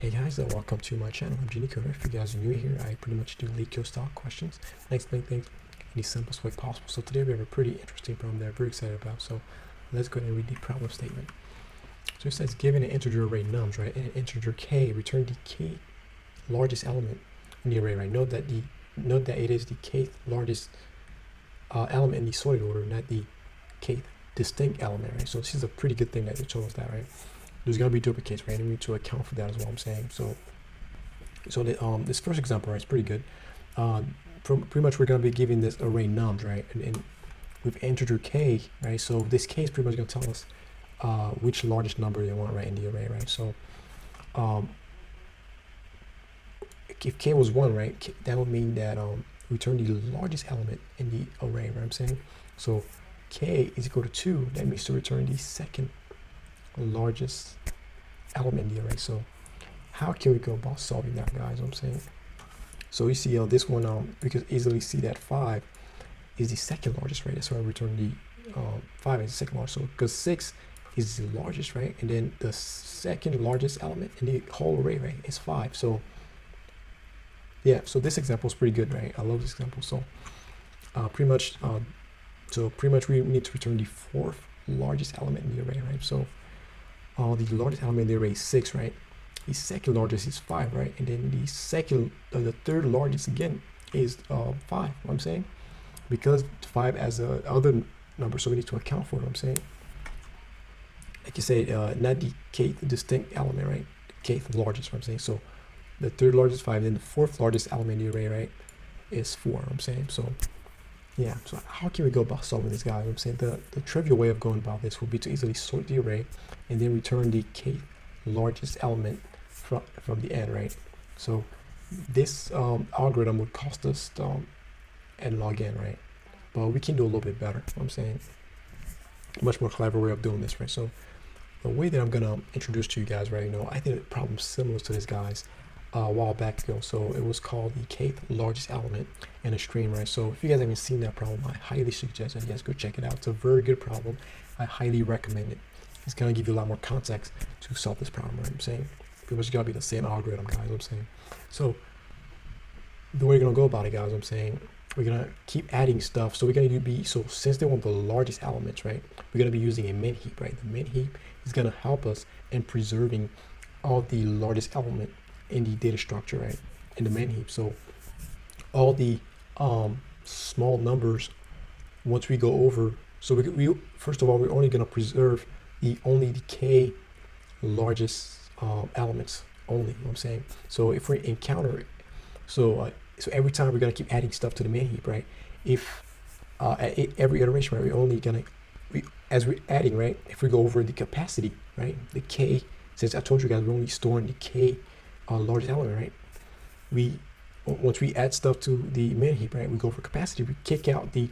Hey guys, welcome to my channel. I'm LeetCode. If you guys are new here, I pretty much do LeetCode style questions and explain things in the simplest way possible. So today we have a pretty interesting problem that I'm very excited about. So let's go ahead and read the problem statement. So it says, given an integer array nums, right, and an integer k, return the k largest element in the array, right? Note that it is the kth largest element in the sorted order, not the kth distinct element, right? So this is a pretty good thing that they told us that, right? There's gonna be duplicates, right? And we need to account for that as well. I'm saying so. This first example, right, is pretty good. Pretty much we're gonna be giving this array nums, right, and with integer k, right. So this k is pretty much gonna tell us which largest number you want, right, in the array, right. So if k was 1, right, that would mean that return the largest element in the array, right. I'm saying so. K is equal to 2. That means to return the second largest element in the array. So how can we go about solving that, guys? I'm saying so you see this one we can easily see that 5 is the second largest, right? That's why I return the 5 is the second largest. So because 6 is the largest, right, and then the second largest element in the whole array, right, is 5. So yeah, so this example is pretty good, right? I love this example. So pretty much we need to return the fourth largest element in the array, right? So the largest element in the array is 6, right? The second largest is 5, right? And then the third largest again is 5. What I'm saying, because 5 as a other number, so we need to account for it. I'm saying, like you say, not the kth distinct element, right? The kth largest. What I'm saying, so the third largest 5, then the fourth largest element in the array, right, is 4. I'm saying so. Yeah, so how can we go about solving this, guys? I'm saying the trivial way of going about this would be to easily sort the array and then return the kth largest element from the end, right? So this algorithm would cost us n log n, right? But we can do a little bit better. I'm saying much more clever way of doing this, right? So the way that I'm gonna introduce to you guys, right? I did a problem similar to this, guys, a while back ago. So it was called the kth largest element in a string, right? So if you guys haven't seen that problem, I highly suggest that you guys go check it out. It's a very good problem. I highly recommend it. It's gonna give you a lot more context to solve this problem, right? I'm saying pretty much gotta be the same algorithm, guys. I'm saying so the way we're gonna go about it, guys, I'm saying we're gonna keep adding stuff. So we're gonna so since they want the largest elements, right, we're gonna be using a min heap, right? The min heap is gonna help us in preserving all the largest element in the data structure, right, in the min heap. So all the small numbers, once we go over, so we first of all, we're only going to preserve only the k largest elements only. You know what I'm saying? So if we encounter it, so every time we're going to keep adding stuff to the min heap, right? If at every iteration, right, we're only going to as we're adding, right, if we go over the capacity, right, the k, since I told you guys we're only storing the k largest element, right, once we add stuff to the min heap, right, we go for capacity, we kick out the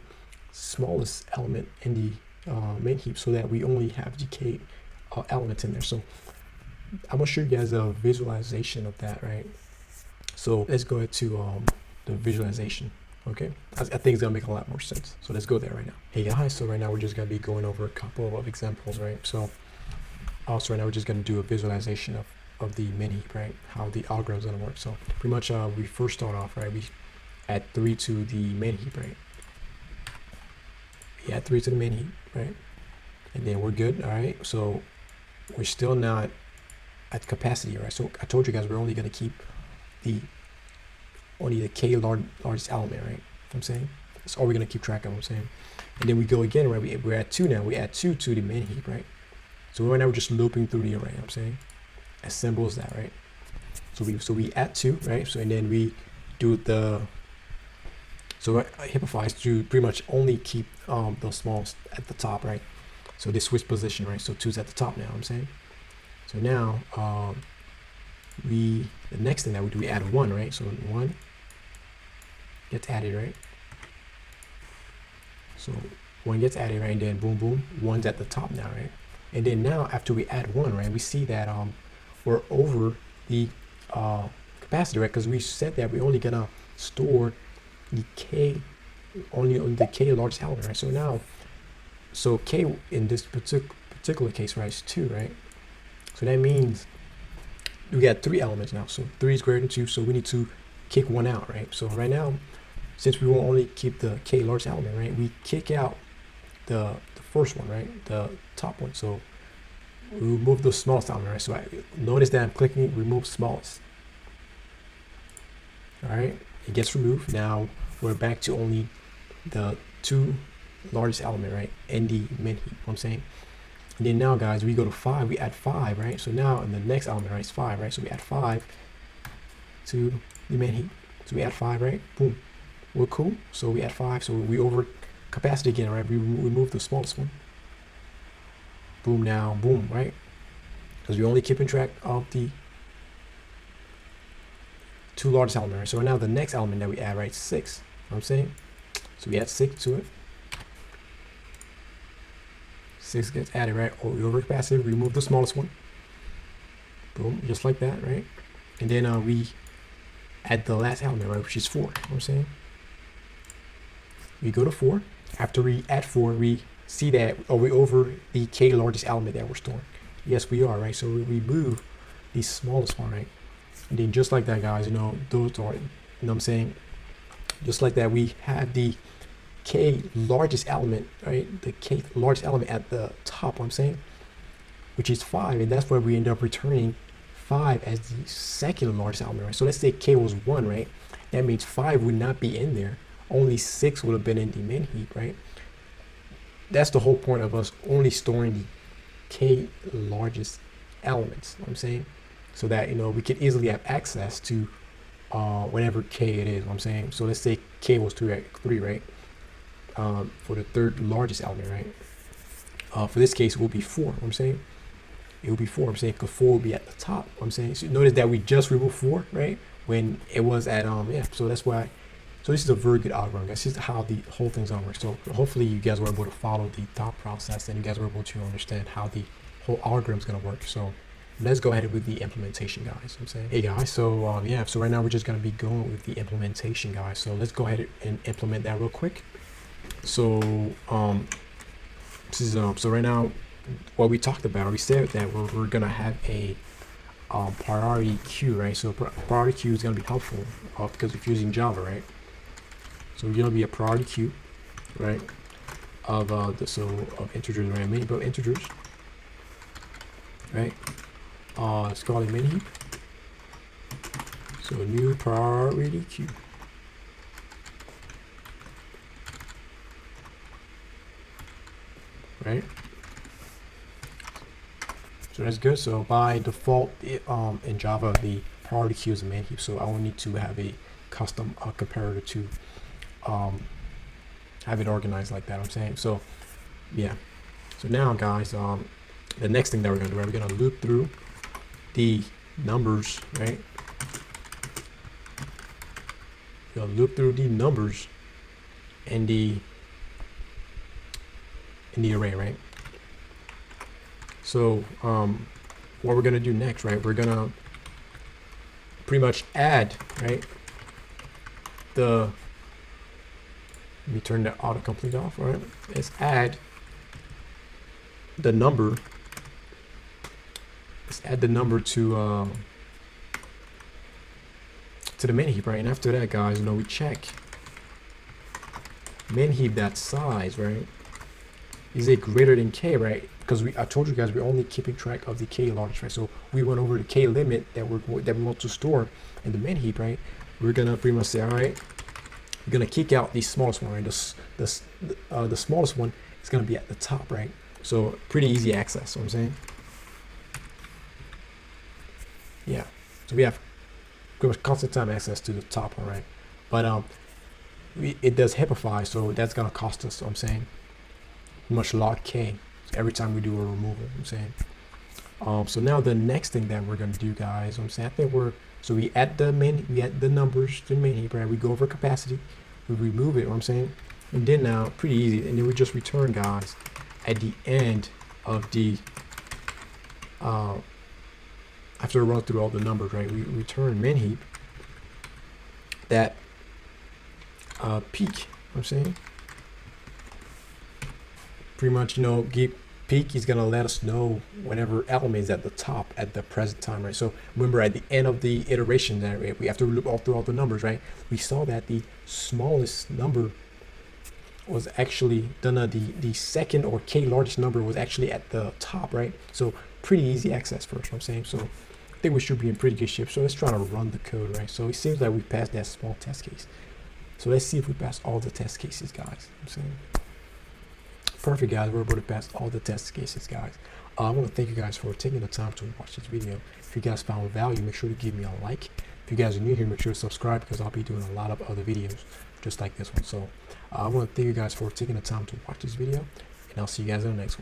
smallest element in the min heap so that we only have the k elements in there. So I'm gonna show you guys a visualization of that, right? So let's go to the visualization. Okay, I think it's gonna make a lot more sense. So let's go there right now. Hey guys, so right now we're just gonna be going over a couple of examples, right? So also right now we're just gonna do a visualization of the min heap, right, how the algorithm is going to work. So pretty much we first start off, right, we add 3 to the min heap, right, we add 3 to the min heap, right, and then we're good. All right, so we're still not at capacity, right? So I told you guys we're only going to keep only the k largest element, right? I'm saying that's all we're going to keep track of. I'm saying, and then we go again, right, we're at 2 now, we add 2 to the min heap, right? So right now we're just looping through the array. I'm saying as simple as that, right? So we add 2, right? So and then we do Hipify to pretty much only keep the smallest at the top, right? So they switch position, right? So 2's at the top now. I'm saying so now the next thing that we do, we add 1, right? So 1 gets added, right? So 1 gets added, right? And then boom boom, 1's at the top now, right? And then now after we add 1, right, we see that we're over the capacity, right? Because we said that we're only gonna store the k only on the k largest element, right? So now, so k in this particular case, right, is 2, right? So that means we got 3 elements now. So 3 is greater than 2, so we need to kick 1 out, right? So right now, since we will only keep the k largest element, right, we kick out the first one, right, the top one. So we remove the smallest element, right? So notice that I'm clicking remove smallest. All right, it gets removed. Now we're back to only the 2 largest element, right, and the min heap. I'm saying. And then now, guys, we go to 5. We add 5, right? So now in the next element, right, it's 5, right? So we add 5 to the min heap. So we add 5, right? Boom. We're cool. So we add 5. So we over capacity again, right? We remove the smallest one. Boom. Now, boom, right? Because we're only keeping track of the 2 largest elements, right? So now the next element that we add, right, 6. You know what I'm saying? So we add 6 to it. 6 gets added, right? Or we over capacity, remove the smallest one. Boom, just like that, right? And then we add the last element, right, which is 4. You know what I'm saying? We go to 4. After we add 4, we see that are we over the k largest element that we're storing? Yes, we are, right? So we remove the smallest one, right? And then just like that, guys, you know, those are, you know what I'm saying? Just like that, we have the k largest element, right? The k largest element at the top, what I'm saying, which is 5, and that's where we end up returning 5 as the second largest element, right? So let's say k was 1, right? That means 5 would not be in there. Only 6 would have been in the min heap, right? That's the whole point of us only storing the k largest elements, you know what I'm saying? So that, you know, we could easily have access to whatever k it is, what I'm saying? So let's say k was 3, right? For the 3rd largest element, right? For this case, it will be 4, what I'm saying? It will be 4, I'm saying, because 4 will be at the top, what I'm saying? So notice that we just removed 4, right? When it was at, yeah, so that's why. So this is a very good algorithm. That's just how the whole thing's gonna work. So hopefully you guys were able to follow the thought process and you guys were able to understand how the whole algorithm's gonna work. So let's go ahead with the implementation, guys. You know what I'm saying, hey guys, so yeah, so right now we're just gonna be going with the implementation, guys. So let's go ahead and implement that real quick. So this is so right now what we talked about, we said that we're gonna have a priority queue, right? So priority queue is gonna be helpful because if you're using Java, right? So we're gonna be a priority queue, right? Of of integers, right? Many but integers, right? Let's call it min heap. So new priority queue. Right? So that's good. So by default, in Java, the priority queue is a min heap. So I will need to have a custom comparator to have it organized like that. I'm saying. So yeah. So now, guys, the next thing that we're gonna do, right? We're gonna loop through the numbers, right? We're gonna loop through the numbers in the array, right? So what we're gonna do next, right? We're gonna pretty much add, right? Let me turn the autocomplete off, right? Let's add the number. Let's add the number to the min heap, right? And after that, guys, you know, we check min heap that size, right? Is it greater than k, right? Because I told you guys we're only keeping track of the k largest, right? So we went over the k limit that we want to store in the min heap, right? We're gonna pretty much say, all right, we're gonna kick out the smallest one, right? The smallest one is gonna be at the top, right? So pretty easy access. You know what I'm saying, yeah. So we have pretty much constant time access to the top one, right? But it does HIPAAfy, so that's gonna cost us. You know what I'm saying, much log k every time we do a removal. You know what I'm saying. So now the next thing that we're gonna do, guys, you know what I'm saying, I think so we add the numbers to the min heap, right? We go over capacity, we remove it, you know what I'm saying, and then now pretty easy, and then we just return, guys, at the end of the after we run through all the numbers, right? We return min heap that peak. You know what I'm saying, pretty much, you know, peak is gonna let us know whatever element is at the top at the present time, right? So remember, at the end of the iteration, that right, we have to look all through all the numbers, right? We saw that the smallest number was actually the second or k largest number was actually at the top, right? So pretty easy access first, you know what I'm saying? So I think we should be in pretty good shape. So let's try to run the code, right? So it seems like we passed that small test case. So let's see if we pass all the test cases, guys. You know what I'm saying, perfect, guys. We're able to pass all the test cases, guys. I want to thank you guys for taking the time to watch this video. If you guys found value, make sure to give me a like. If you guys are new here, make sure to subscribe, because I'll be doing a lot of other videos just like this one. So I want to thank you guys for taking the time to watch this video, and I'll see you guys in the next one.